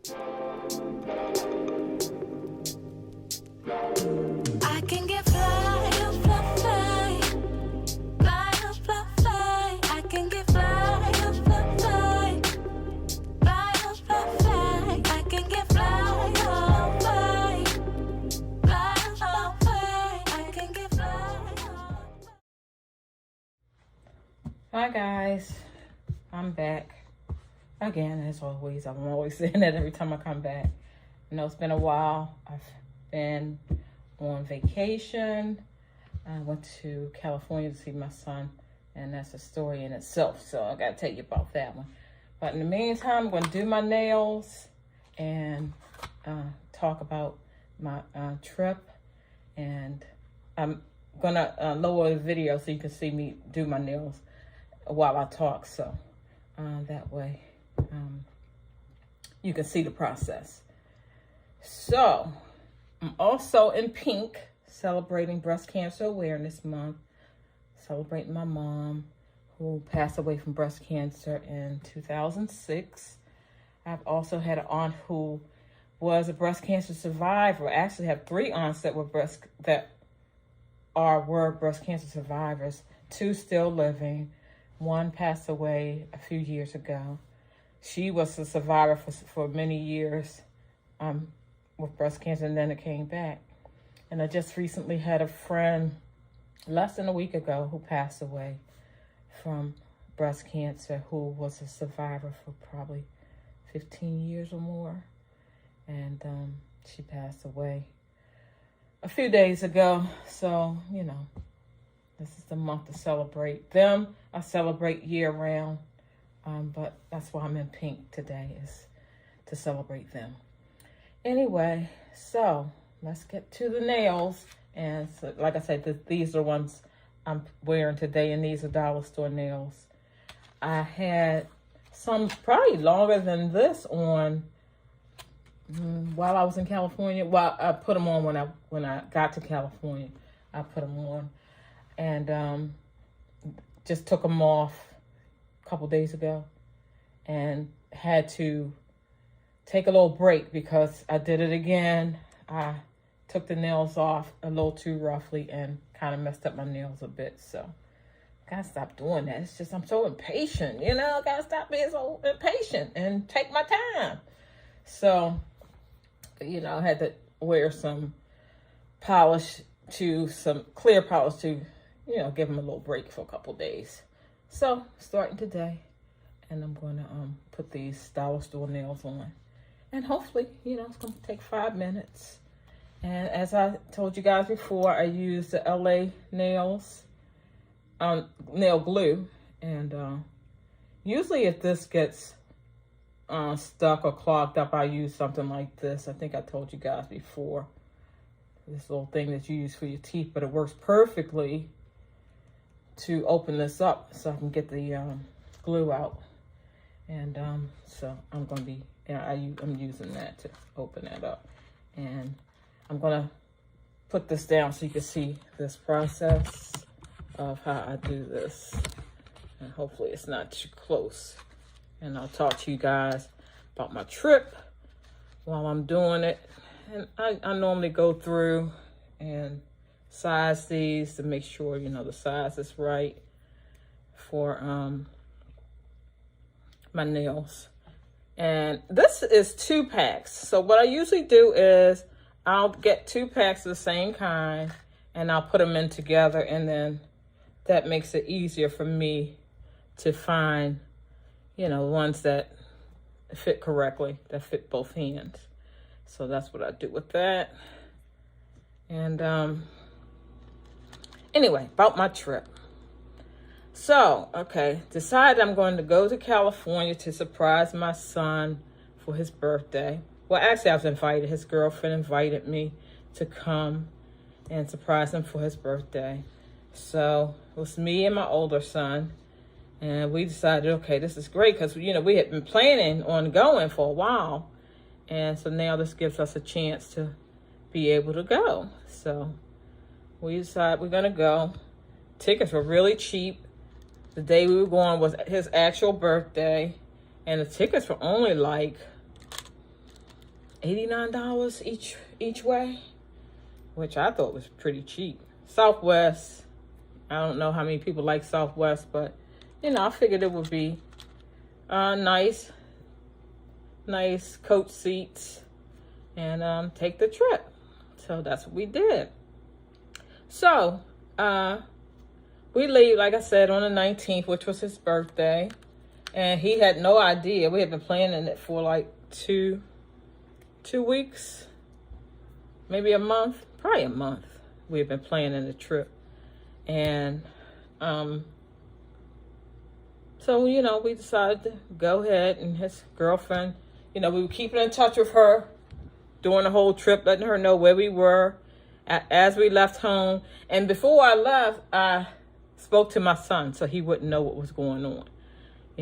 I can get fly, oh, fly, fly. Fly, oh, fly, fly. I can get fly, oh, fly, fly. Fly, oh, fly, fly. I can get fly, oh, fly. Fly, oh, fly. I can get fly, oh. Hi guys, I'm back again as always. I'm always saying that every time I come back. I know it's been a while. I've been on vacation. I went to California to see my son, and that's a story in itself, so I gotta tell you about that one. But in the meantime, I'm gonna do my nails and talk about my trip, and I'm gonna lower the video so you can see me do my nails while I talk, so that way you can see the process. So I'm also in pink, celebrating Breast Cancer Awareness Month, celebrating my mom who passed away from breast cancer in 2006. I've also had an aunt who was a breast cancer survivor. I actually have 3 aunts that were breast cancer survivors, 2 still living. One passed away a few years ago. She was a survivor for many years with breast cancer, and then it came back. And I just recently had a friend less than a week ago who passed away from breast cancer, who was a survivor for probably 15 years or more. And she passed away a few days ago. So, you know, this is the month to celebrate them. I celebrate year round, but that's why I'm in pink today, is to celebrate them. Anyway, so let's get to the nails. And so, like I said, these are ones I'm wearing today, and these are dollar store nails. I had some probably longer than this on while I was in California. Well, I put them on when I got to California. I put them on, and just took them off a couple days ago, and had to take a little break because I did it again. I took the nails off a little too roughly and kind of messed up my nails a bit. So I gotta stop doing that. It's just I'm so impatient, you know. I gotta stop being so impatient and take my time. So, you know, I had to wear some clear polish to, you know, give them a little break for a couple days. So starting today, and I'm going to put these dollar store nails on, and hopefully, you know, it's going to take 5 minutes. And as I told you guys before, I use the LA nails nail glue, and usually if this gets stuck or clogged up, I use something like this. I think I told you guys before, this little thing that you use for your teeth, but it works perfectly to open this up so I can get the glue out. And so I'm going to be, I'm using that to open that up. And I'm going to put this down so you can see this process of how I do this. And hopefully it's not too close. And I'll talk to you guys about my trip while I'm doing it. And I normally go through and size these to make sure, you know, the size is right for my nails. And this is 2 packs. So what I usually do is I'll get 2 packs of the same kind, and I'll put them in together, and then that makes it easier for me to find, you know, ones that fit correctly, that fit both hands. So that's what I do with that. And anyway, about my trip. So, okay, decided I'm going to go to California to surprise my son for his birthday. Well, actually, I was invited. His girlfriend invited me to come and surprise him for his birthday. So it was me and my older son. And we decided, okay, this is great because, you know, we had been planning on going for a while. And so now this gives us a chance to be able to go. So we decided we're going to go. Tickets were really cheap. The day we were going was his actual birthday. And the tickets were only like $89 each way, which I thought was pretty cheap. Southwest, I don't know how many people like Southwest, but I figured it would be nice coach seats, and take the trip. So that's what we did. So we leave, like I said, on the 19th, which was his birthday, and he had no idea. We had been planning it for like two weeks, maybe a month, probably a month. We had been planning the trip, and so we decided to go ahead, and his girlfriend, we were keeping in touch with her during the whole trip, letting her know where we were as we left home. And before I left, I spoke to my son so he wouldn't know what was going on.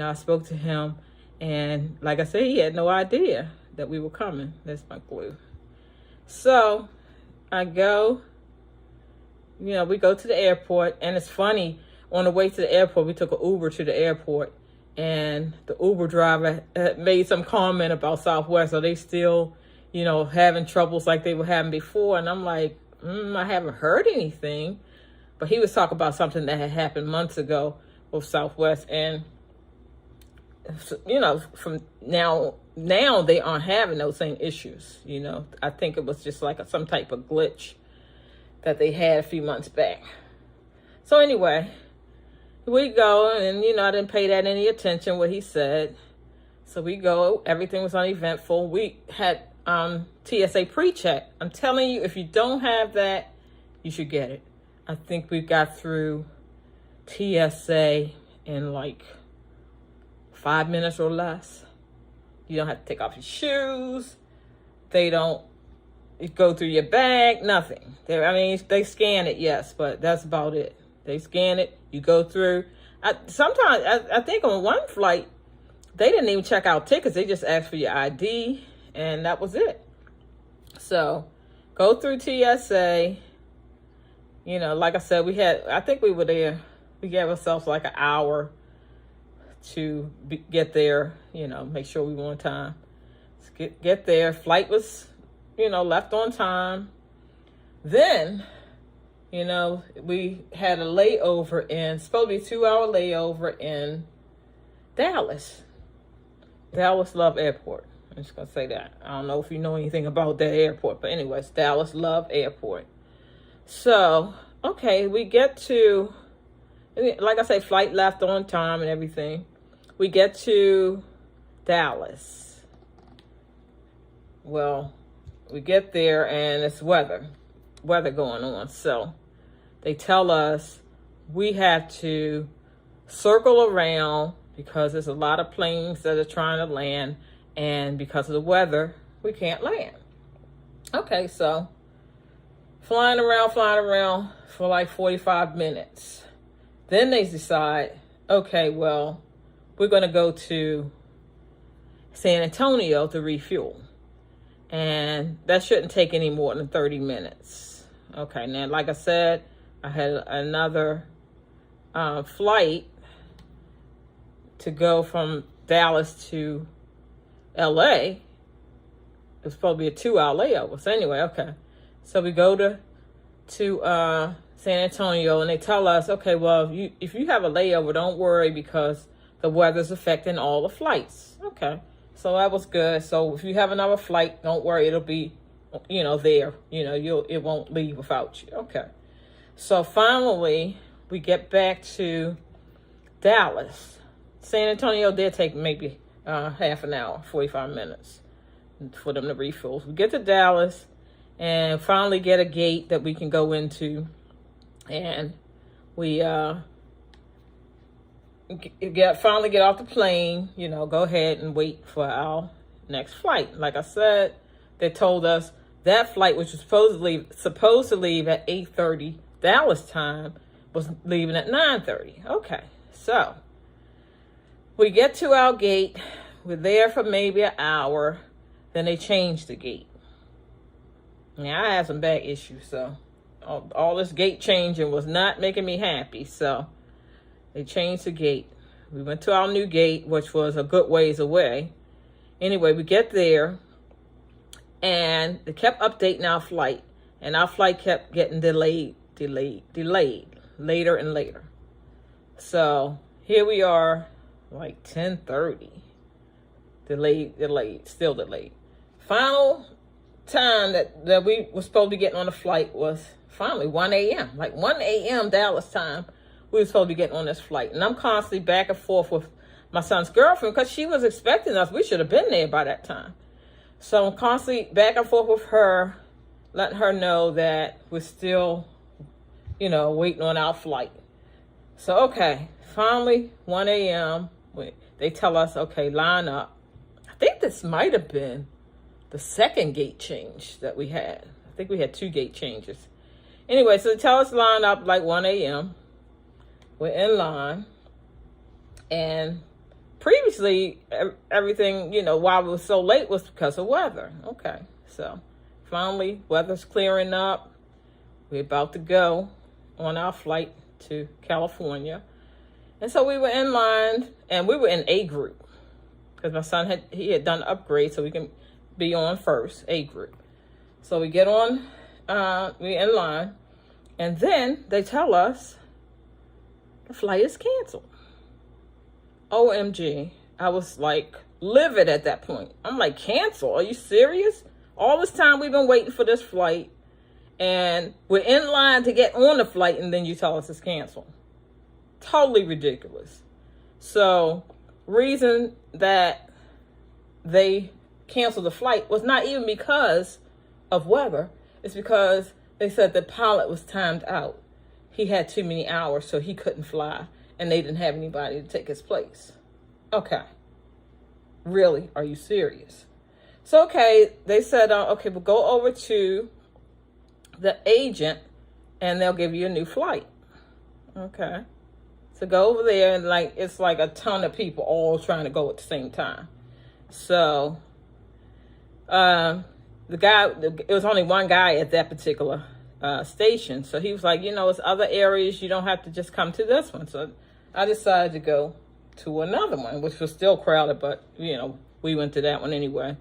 I spoke to him, and like I said, he had no idea that we were coming. That's my glue. So I go, we go to the airport, and it's funny, on the way to the airport, we took an Uber to the airport, and the Uber driver made some comment about Southwest. Are they still, having troubles like they were having before? And I'm like, I haven't heard anything. But he was talking about something that had happened months ago with Southwest, and from now they aren't having those same issues. I think it was just like some type of glitch that they had a few months back. So anyway, we go, and I didn't pay that any attention what he said. So we go, everything was uneventful. We had TSA pre-check. I'm telling you, if you don't have that, you should get it. I think we got through TSA in like 5 minutes or less. You don't have to take off your shoes. They don't go through your bag, nothing. They scan it, yes, but that's about it. They scan it, you go through. I think on one flight, they didn't even check out tickets. They just asked for your ID, and that was it. So go through TSA. Like I said, I think we were there. We gave ourselves like an hour to get there, make sure we were on time. Get there. Flight was, left on time. Then, we had a layover supposed to be a 2-hour layover in Dallas Love Airport. I'm just going to say that. I don't know if you know anything about that airport, but anyways, Dallas Love Airport. So, okay, we get to, like I say, flight left on time and everything. We get to Dallas. Well, we get there, and it's weather going on. So they tell us we have to circle around because there's a lot of planes that are trying to land, and because of the weather, we can't land. Okay, so flying around for like 45 minutes. Then they decide, okay, well, we're going to go to San Antonio to refuel. And that shouldn't take any more than 30 minutes. Okay, now, like I said, I had another flight to go from Dallas to LA. It was supposed to be a 2-hour layover. So anyway, okay. So we go to San Antonio, and they tell us, okay, well, if you have a layover, don't worry because the weather's affecting all the flights. Okay, so that was good. So if you have another flight, don't worry, it'll be, there. It won't leave without you. Okay. So finally, we get back to Dallas. San Antonio did take maybe half an hour, 45 minutes for them to refuel. We get to Dallas and finally get a gate that we can go into, and we finally get off the plane, go ahead and wait for our next flight. Like I said, they told us that flight, which was supposed to leave at 8:30 Dallas time, was leaving at 9:30. Okay, so we get to our gate. We're there for maybe an hour. Then they changed the gate. Now, I had some back issues, so all this gate changing was not making me happy. So they changed the gate. We went to our new gate, which was a good ways away. Anyway, we get there, And they kept updating our flight. And our flight kept getting delayed, later and later. So here we are, like 10:30. Delayed, still delayed. Final time that we were supposed to be getting on the flight was finally 1 a.m. Like 1 a.m. Dallas time, we were supposed to be getting on this flight. And I'm constantly back and forth with my son's girlfriend because she was expecting us. We should have been there by that time. So I'm constantly back and forth with her, letting her know that we're still, waiting on our flight. So, okay, finally, 1 a.m., they tell us, okay, line up. I think this might have been the second gate change that we had. I think we had 2 gate changes. Anyway, so they tell us line up like 1 a.m. We're in line. And previously, everything, why we were so late was because of weather. Okay, so finally, weather's clearing up. We're about to go on our flight to California. And so we were in line, and we were in A group because my son had done an upgrade so we can be on first, A group. So we get on, we're in line, and then they tell us the flight is canceled. OMG. I was like livid at that point. I'm like, cancel? Are you serious? All this time we've been waiting for this flight, and we're in line to get on the flight, and then you tell us it's canceled. Totally ridiculous. So, reason that they canceled the flight was not even because of weather. It's because they said the pilot was timed out. He had too many hours, so he couldn't fly, and they didn't have anybody to take his place. Okay. Really? Are you serious? So, okay, they said, okay, we'll go over to the agent, and they'll give you a new flight. Okay. So go over there, and it's like a ton of people all trying to go at the same time. So, it was only one guy at that particular station. So he was like, it's other areas. You don't have to just come to this one. So I decided to go to another one, which was still crowded, but we went to that one anyway.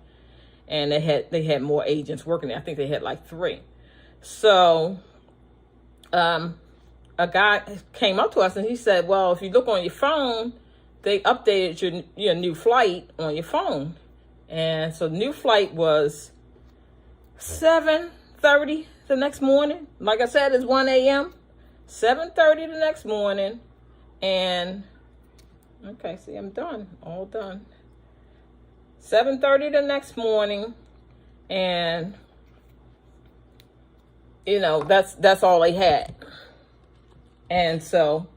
And they had more agents working there. I think they had like 3. So, a guy came up to us and he said, well, if you look on your phone, they updated your new flight on your phone. And so the new flight was 7:30 the next morning. Like I said, it's 1 a.m. 7:30 the next morning. And, okay, see, I'm done. All done. 7:30 the next morning. And, that's all they had. And so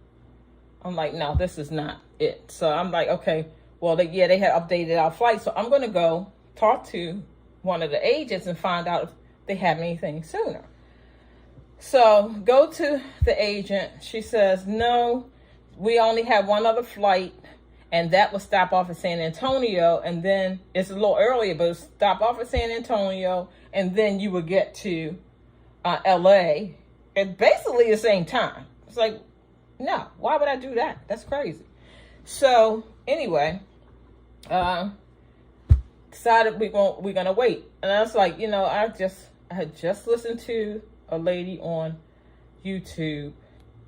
I'm like, no, this is not it. So I'm like, okay, well, they had updated our flight. So I'm going to go talk to one of the agents and find out if they have anything sooner. So go to the agent. She says, no, we only have one other flight. And that will stop off at San Antonio. And then it's a little earlier, but it'll stop off at San Antonio. And then you will get to LA at basically the same time. It's like, no, why would I do that? That's crazy. So anyway, decided we're gonna wait. And I was like, I had just listened to a lady on YouTube,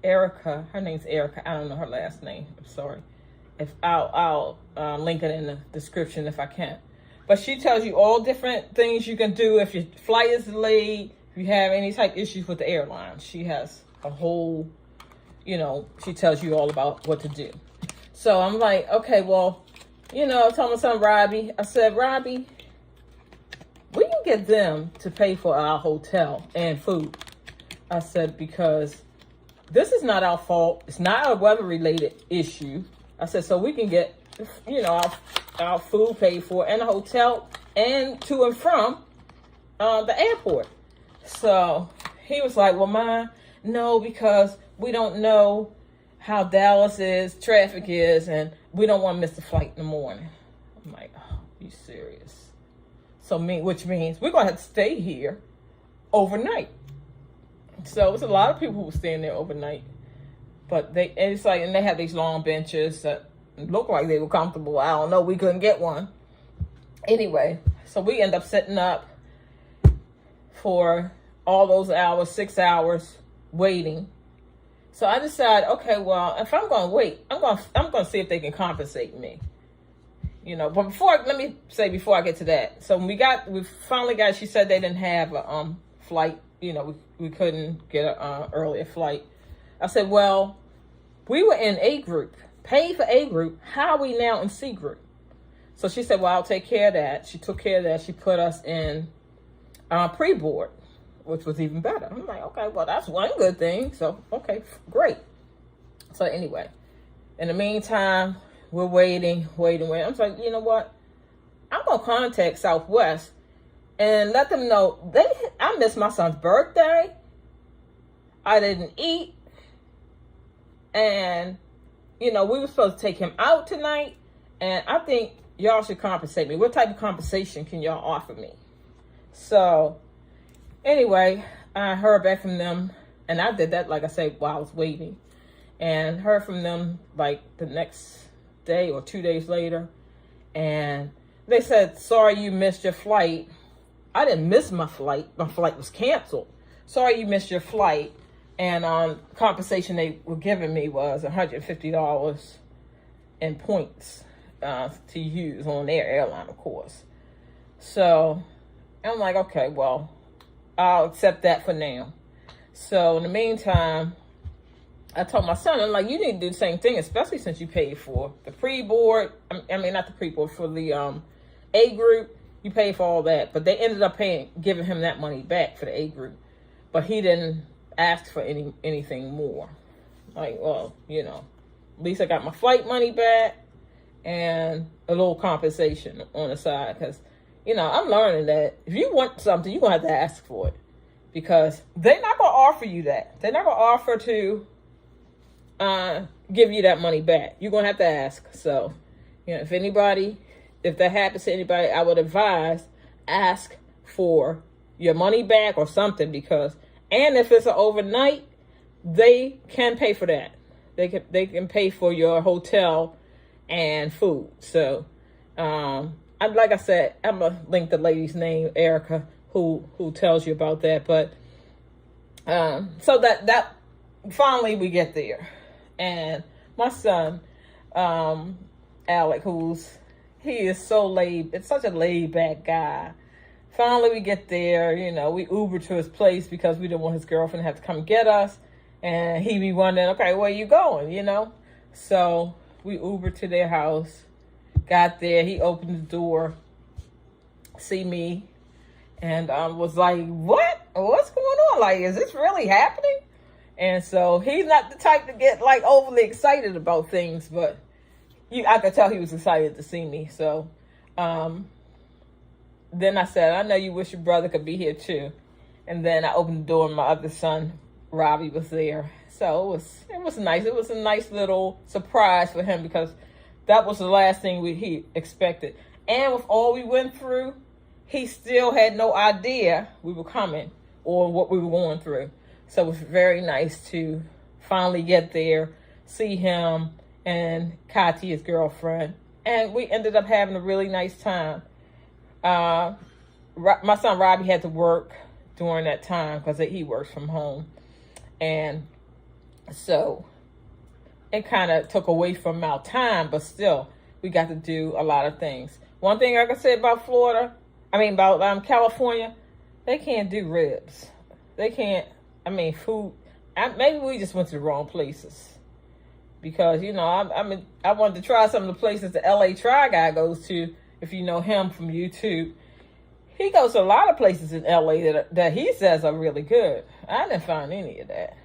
Erika. Her name's Erika. I don't know her last name. I'm sorry. If I'll link it in the description if I can. But she tells you all different things you can do if your flight is delayed, if you have any type of issues with the airline. She has a whole, she tells you all about what to do. So I'm like, okay, well, I told my son Robbie, I said, Robbie, we can get them to pay for our hotel and food. I said, because this is not our fault. It's not a weather-related issue. I said, so we can get, our food paid for and a hotel and to and from the airport. So he was like, well, Ma, no, because we don't know how Dallas is, traffic is, and we don't want to miss the flight in the morning. I'm like, oh, you serious? Which means we're going to have to stay here overnight. So it's a lot of people who were staying there overnight. But they have these long benches that look like they were comfortable. I don't know. We couldn't get one. Anyway, so we end up setting up for all those hours, 6 hours waiting. So I decided, okay, well, if I'm going to wait, I'm going to see if they can compensate me. But let me say before I get to that. So when we finally got, she said they didn't have a flight. We couldn't get an earlier flight. I said, well, we were in A group, paid for A group. How are we now in C group? So she said, well, I'll take care of that. She took care of that. She put us in pre-board, which was even better. I'm like, okay, well, that's one good thing. So, okay, great. So anyway, in the meantime, we're waiting. I'm like, you know what? I'm going to contact Southwest and let them know I missed my son's birthday. I didn't eat. And, we were supposed to take him out tonight. And I think y'all should compensate me. What type of compensation can y'all offer me? So anyway, I heard back from them. And I did that, like I said, while I was waiting. And heard from them like the next day or 2 days later. And they said, sorry you missed your flight. I didn't miss my flight. My flight was canceled. Sorry you missed your flight. And compensation they were giving me was $150 in points to use on their airline, of course. So I'm like, okay, well, I'll accept that for now. So in the meantime, I told my son, I'm like, you need to do the same thing, especially since you paid for the pre-board. I mean, not the pre-board, for the A group. You paid for all that. But they ended up giving him that money back for the A group. But he didn't ask for anything more. Like, well, at least I got my flight money back and a little compensation on the side. Because, I'm learning that if you want something, you're going to have to ask for it. Because they're not going to offer you that. They're not going to offer to give you that money back. You're going to have to ask. So, if that happens to anybody, I would advise ask for your money back or something, and if it's an overnight, they can pay for that. They can pay for your hotel and food. So, like I said, I'm gonna link the lady's name, Erika, who tells you about that. But so that finally we get there, and my son, Alec, he is it's such a laid back guy. Finally, we get there, we Uber to his place because we didn't want his girlfriend to have to come get us. And he be wondering, okay, where you going, So we Ubered to their house, got there. He opened the door, see me, and was like, what? What's going on? Like, is this really happening? And so he's not the type to get, like, overly excited about things, but I could tell he was excited to see me. So, then I said, I know you wish your brother could be here too. And then I opened the door and my other son, Robbie, was there. So it was nice. It was a nice little surprise for him because that was the last thing he expected. And with all we went through, he still had no idea we were coming or what we were going through. So it was very nice to finally get there, see him and Kati, his girlfriend. And we ended up having a really nice time. My son Robbie had to work during that time because he works from home. And so it kind of took away from our time, but still, we got to do a lot of things. One thing I can say about about California, they can't do ribs. They can't, food. Maybe we just went to the wrong places. Because, I wanted to try some of the places the LA Try Guy goes to. If you know him from YouTube, he goes to a lot of places in LA that he says are really good. I didn't find any of that.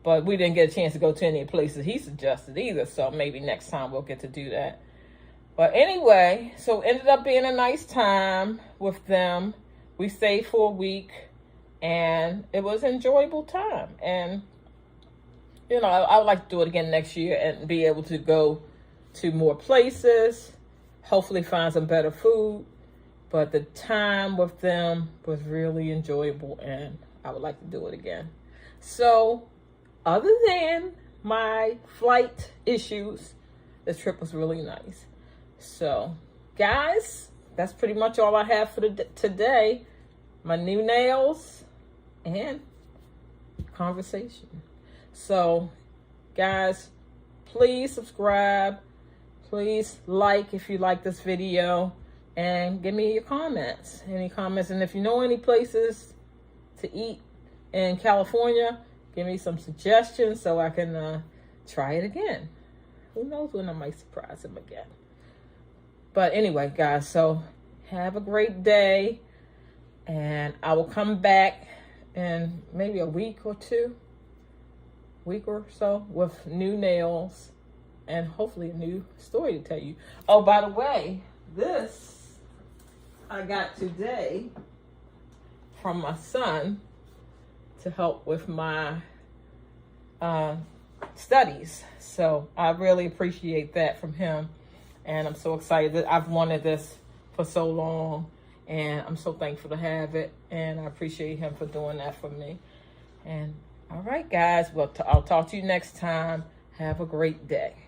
But we didn't get a chance to go to any places he suggested either. So maybe next time we'll get to do that. But anyway, so it ended up being a nice time with them. We stayed for a week. And it was an enjoyable time. And, I would like to do it again next year and be able to go to more places. Hopefully find some better food. But the time with them was really enjoyable and I would like to do it again. So, other than my flight issues, the trip was really nice. So, guys, that's pretty much all I have for today. my new nails, and conversation. So, guys, please subscribe. Please like if you like this video. And give me your comments. Any comments. And if you know any places to eat in California, give me some suggestions so I can try it again. Who knows when I might surprise him again. But anyway, guys, so have a great day. And I will come back in maybe a week or so with new nails and hopefully a new story to tell you. Oh, by the way, this I got today from my son to help with my studies. So I really appreciate that from him. And I'm so excited that I've wanted this for so long. And I'm so thankful to have it. And I appreciate him for doing that for me. And all right, guys. Well, I'll talk to you next time. Have a great day.